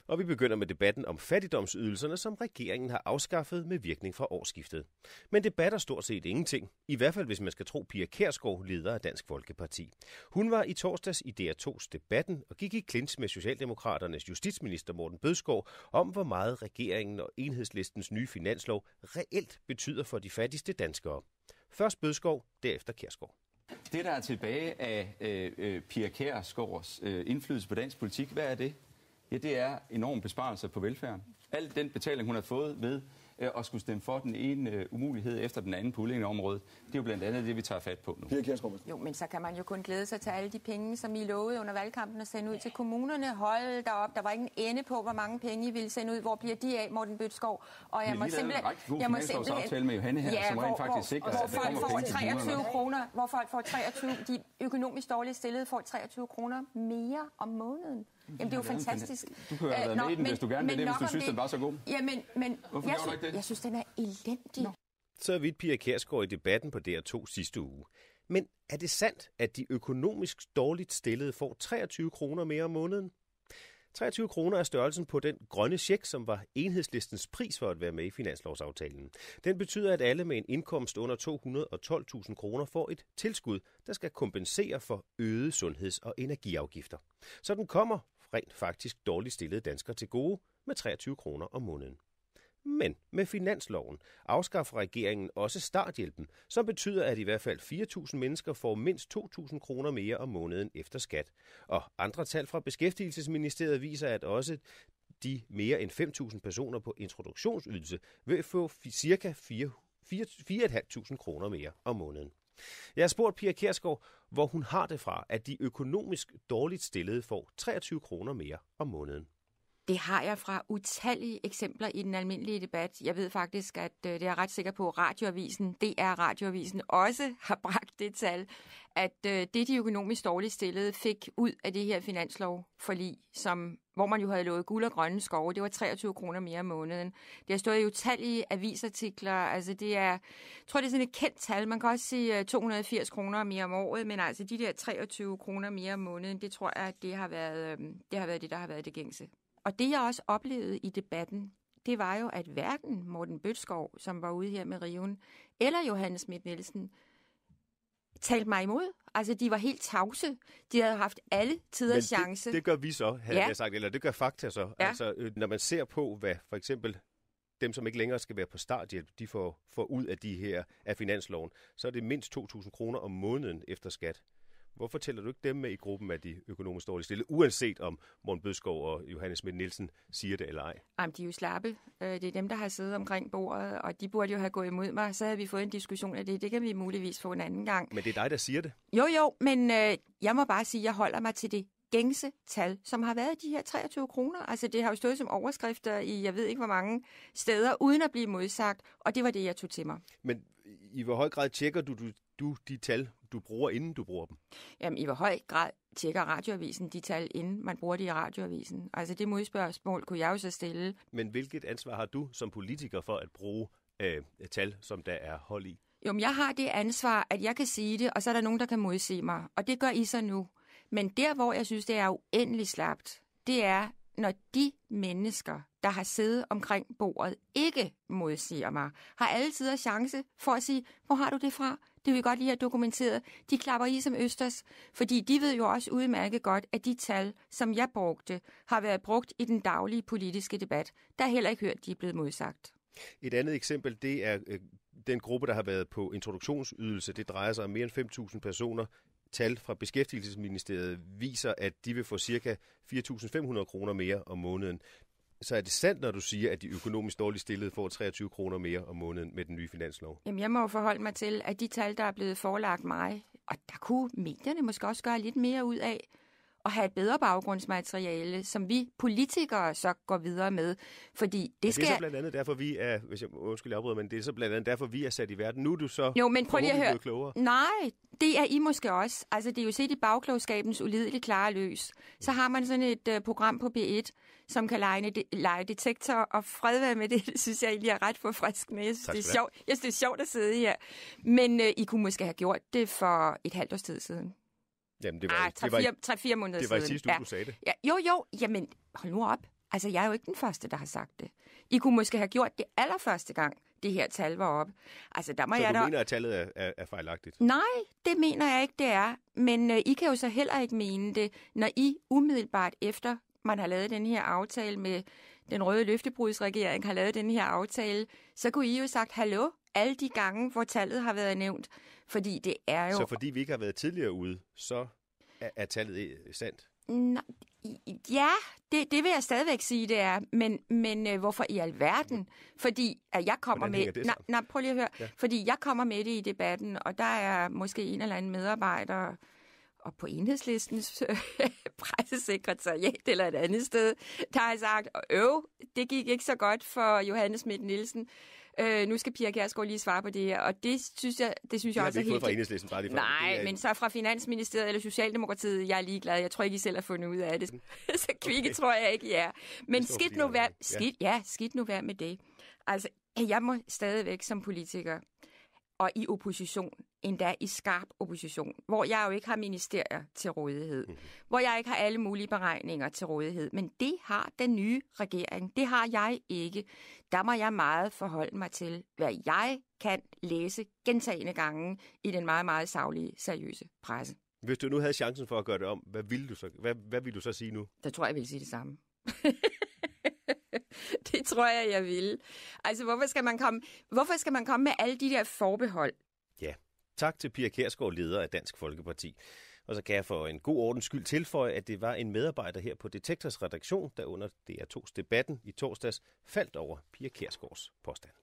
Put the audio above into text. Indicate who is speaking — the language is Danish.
Speaker 1: Og vi begynder med debatten om fattigdomsydelserne, som regeringen har afskaffet med virkning fra årsskiftet. Men debat er stort set ingenting, i hvert fald hvis man skal tro Pia Kjærsgaard, leder af Dansk Folkeparti. Hun var i torsdags i DR2's Debatten og gik i clinch med Socialdemokraternes justitsminister Morten Bødskov om, hvor meget regeringen og Enhedslistens nye finanslov reelt betyder for de fattigste danskere. Først Bødskov, derefter Kjærsgaard.
Speaker 2: Det, der er tilbage af Pia Kjærsgaards indflydelse på dansk politik, hvad er det? Ja, det er enorme besparelser på velfærden. Al den betaling, hun har fået ved at skulle stemme for den ene umulighed efter den anden på udlændingeområdet, det er jo blandt andet det, vi tager fat på nu.
Speaker 3: Jo, men så kan man jo kun glæde sig til alle de penge, som I lovede under valgkampen at sende ud til kommunerne. Hold da op, der var ingen ende på, hvor mange penge I ville sende ud. Hvor bliver de af, Morten Bødskov? Og jeg må simpelthen...
Speaker 2: Jeg må simpelthen... med Johanne her, som rent faktisk sikrer,
Speaker 3: hvor folk får 23 kroner, hvor folk får 23, de økonomisk dårligt stillede får 23 kroner mere om måneden. Jamen, det er jo fantastisk.
Speaker 2: Du kunne have været med i den, hvis du gerne vil det, hvis du synes, den var så god.
Speaker 3: Jamen, jeg synes, den er elendig.
Speaker 1: Så vidt Pia Kjærsgaard i Debatten på DR2 sidste uge. Men er det sandt, at de økonomisk dårligt stillede får 23 kroner mere om måneden? 23 kroner er størrelsen på den grønne check, som var Enhedslistens pris for at være med i finanslovsaftalen. Den betyder, at alle med en indkomst under 212.000 kroner får et tilskud, der skal kompensere for øgede sundheds- og energiafgifter. Så den kommer rent faktisk dårligt stillede danskere til gode med 23 kroner om måneden. Men med finansloven afskaffer regeringen også starthjælpen, som betyder, at i hvert fald 4.000 mennesker får mindst 2.000 kroner mere om måneden efter skat. Og andre tal fra Beskæftigelsesministeriet viser, at også de mere end 5.000 personer på introduktionsydelse vil få ca. 4.500 kroner mere om måneden. Jeg har spurgt Pia Kjærsgaard, hvor hun har det fra, at de økonomisk dårligt stillede får 23 kroner mere om måneden.
Speaker 3: Det har jeg fra utallige eksempler i den almindelige debat. Jeg ved faktisk, at det er jeg ret sikker på, Radioavisen, Radioavisen også har bragt det tal, at det de økonomisk dårligt stillede fik ud af det her finanslovforlig, hvor man jo havde lovet guld og grønne skove, det var 23 kroner mere om måneden. Det har stået i utallige avisartikler, altså jeg tror det er sådan et kendt tal, man kan også sige 280 kroner mere om året, men altså de der 23 kroner mere om måneden, det tror jeg, at det har været det, der har været det gængse. Og det, jeg også oplevede i debatten, det var jo, at hverken Morten Bødskov, som var ude her med riven, eller Johanne Schmidt-Nielsen talte mig imod. Altså, de var helt tavse. De havde haft alle tiders chance.
Speaker 1: Det gør vi så, havde jeg sagt, eller det gør Fakta så. Ja. Altså, når man ser på, hvad for eksempel dem, som ikke længere skal være på starthjælp, de får ud af de her af finansloven, så er det mindst 2.000 kroner om måneden efter skat. Hvorfor tæller du ikke dem med i gruppen af de økonomisk dårligt stillede, uanset om Morten Bødskov og Johanne Schmidt-Nielsen siger det eller ej?
Speaker 3: Jamen, de er jo slappe. Det er dem, der har siddet omkring bordet, og de burde jo have gået imod mig. Så havde vi fået en diskussion af det. Det kan vi muligvis få en anden gang.
Speaker 1: Men det er dig, der siger det.
Speaker 3: Jo, men jeg må bare sige, at jeg holder mig til det gængse tal, som har været de her 23 kroner. Altså, det har jo stået som overskrifter i, jeg ved ikke hvor mange steder, uden at blive modsagt, og det var det, jeg tog til mig.
Speaker 1: Men i hvor høj grad tjekker du de tal, du bruger, inden du bruger dem?
Speaker 3: Jamen, i hvor høj grad tjekker Radioavisen de tal, inden man bruger det i Radioavisen? Altså, det modspørgsmål kunne jeg jo så stille.
Speaker 1: Men hvilket ansvar har du som politiker for at bruge tal, som der er hold i?
Speaker 3: Jo, men jeg har det ansvar, at jeg kan sige det, og så er der nogen, der kan modsige mig. Og det gør I så nu. Men der, hvor jeg synes, det er uendelig slapt, det er, når de mennesker, der har siddet omkring bordet, ikke modsiger mig, har alle tider chance for at sige, hvor har du det fra? Det vil vi godt lige have dokumenteret. De klapper i som østers, fordi de ved jo også udmærket godt, at de tal, som jeg brugte, har været brugt i den daglige politiske debat. Der er heller ikke hørt, at de er blevet modsagt.
Speaker 1: Et andet eksempel, det er den gruppe, der har været på introduktionsydelse. Det drejer sig om mere end 5.000 personer. Tal fra Beskæftigelsesministeriet viser, at de vil få ca. 4.500 kroner mere om måneden. Så er det sandt, når du siger, at de økonomisk dårligt stillede får 23 kroner mere om måneden med den nye finanslov?
Speaker 3: Jamen, jeg må jo forholde mig til, at de tal, der er blevet forelagt mig, og der kunne medierne måske også gøre lidt mere ud af, og have et bedre baggrundsmateriale, som vi politikere så går videre med. Fordi det skal...
Speaker 1: Det er så blandt andet derfor, vi er, hvis jeg undskyld afbryder, men det er så blandt andet derfor, vi er sat i verden. Nu er du så
Speaker 3: jo, men prøv lige at høre.
Speaker 1: Klogere.
Speaker 3: Nej, det er I måske også. Altså, det er jo set i bagklogskabens ulideligt klare løs. Så har man sådan et program på P1, som kan lege detektor, og fred være med det, synes jeg egentlig er ret forfriskende. Jeg synes, det er sjovt. Jeg synes, det er sjovt at sidde her. Men I kunne måske have gjort det for et halvt års tid siden.
Speaker 1: Jamen, det var
Speaker 3: 3-4 måneder siden.
Speaker 1: Det var i sidste uge, du sagde det.
Speaker 3: Ja, jo, jamen, hold nu op. Altså, jeg er jo ikke den første, der har sagt det. I kunne måske have gjort det allerførste gang, det her tal var op. Altså, der må
Speaker 1: så
Speaker 3: jeg
Speaker 1: du mener, at tallet er fejlagtigt?
Speaker 3: Nej, det mener jeg ikke, det er. Men I kan jo så heller ikke mene det, når I umiddelbart efter man har lavet den her aftale med den røde løftebrudsregering, har lavet den her aftale, så kunne I jo sagt, hallo, alle de gange, hvor tallet har været nævnt. Fordi det er jo...
Speaker 1: Så fordi vi ikke har været tidligere ude, så er tallet sandt?
Speaker 3: Ja, det vil jeg stadigvæk sige, det er. Men hvorfor i alverden? Fordi at jeg kommer med... prøv lige at høre. Ja. Fordi jeg kommer med det i debatten, og der er måske en eller anden medarbejder og på Enhedslistens pressesekretariat eller et andet sted, der har sagt, det gik ikke så godt for Johannes Schmidt-Nielsen. Nu skal Pia Kjærsgaard lige svare på det her, og det synes jeg også er helt...
Speaker 1: fra Enhedslisten, bare lige
Speaker 3: Nej, men så fra Finansministeriet eller Socialdemokratiet, jeg er ligeglad. Jeg tror ikke, I selv har fundet ud af det. Så kvikke tror jeg ikke, I er. Men skidt nu være med det. Altså, jeg må stadigvæk som politiker og i opposition, endda i skarp opposition, hvor jeg jo ikke har ministerier til rådighed, hvor jeg ikke har alle mulige beregninger til rådighed, men det har den nye regering, det har jeg ikke. Der må jeg meget forholde mig til, hvad jeg kan læse gentagne gange i den meget, meget saglige, seriøse presse.
Speaker 1: Hvis du nu havde chancen for at gøre det om, hvad ville du så sige nu?
Speaker 3: Der tror jeg vil sige det samme. Det tror jeg vil. Altså, hvorfor skal man komme med alle de der forbehold?
Speaker 1: Ja, tak til Pia Kjærsgaard, leder af Dansk Folkeparti. Og så kan jeg for en god ordens skyld tilføje, at det var en medarbejder her på Detektors redaktion, der under DR2's debatten i torsdags faldt over Pia Kjærsgaards påstand.